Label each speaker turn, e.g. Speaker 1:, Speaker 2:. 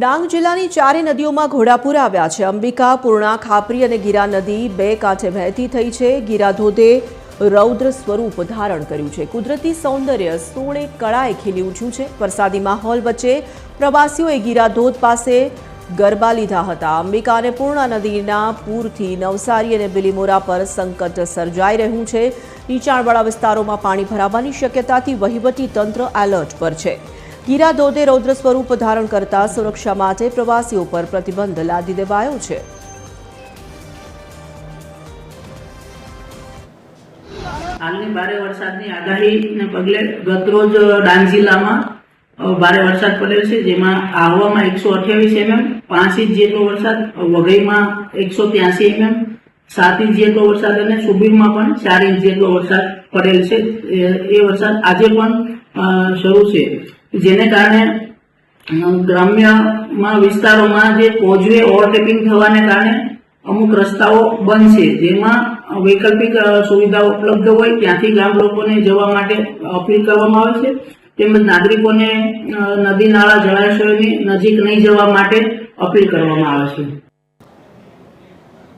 Speaker 1: ડાંગ જિલ્લાની ચારે નદીઓમાં ઘોડાપુર આવ્યા છે। અંબિકા, પૂર્ણા, ખાપરી અને ગીરા નદી બે કાંઠે વહેતી થઈ છે। ગીરા ધોધે રૌદ્ર સ્વરૂપ ધારણ કર્યું છે। કુદરતી સૌંદર્ય સોળે કળાએ ખીલી ઉઠ્યું છે। વરસાદી માહોલ વચ્ચે પ્રવાસીઓએ ગીરા ધોધ પાસે ગરબા લીધા હતા। અંબિકા અને પૂર્ણા નદીના પૂરથી નવસારી અને બિલીમોરા પર સંકટ સર્જાઈ રહ્યું છે। નીચાણવાળા વિસ્તારોમાં પાણી ભરાવાની શક્યતાથી વહીવટી તંત્ર એલર્ટ પર છે। ગીરા ધોધે રૌદ્ર સ્વરૂપ ધારણ કરતા સુરક્ષા માટે પ્રવાસીઓ પર પ્રતિબંધ લાદી દેવાયો છે।
Speaker 2: હાલની ભારે વરસાદની આગાહીને પગલે ગતરોજ ડાંગ જિલ્લામાં ભારે વરસાદ પડેલ છે, જેમાં આહવામાં 128 mm, 5 ઇંચ જેટલો વરસાદ, વઘઈમાં 183 mm, 7 ઇંચ જેટલો વરસાદ અને સુબીરમાં પણ 4 ઇંચ જેટલો વરસાદ પડેલ છે। એ વરસાદ આજે પણ શરૂ છે, જેને કારણે ગ્રામ્યમાં વિસ્તારોમાં જે કોઝવે ઓવરટેપિંગ થવાને કારણે અમુક રસ્તાઓ બંધ છે, જેમાં વૈકલ્પિક સુવિધાઓ ઉપલબ્ધ હોય ત્યાંથી ગામ લોકોને જવા માટે અપીલ કરવામાં આવે છે। તેમજ નાગરિકોને નદી નાળા જળાશયોની નજીક નહીં જવા માટે અપીલ કરવામાં આવે છે।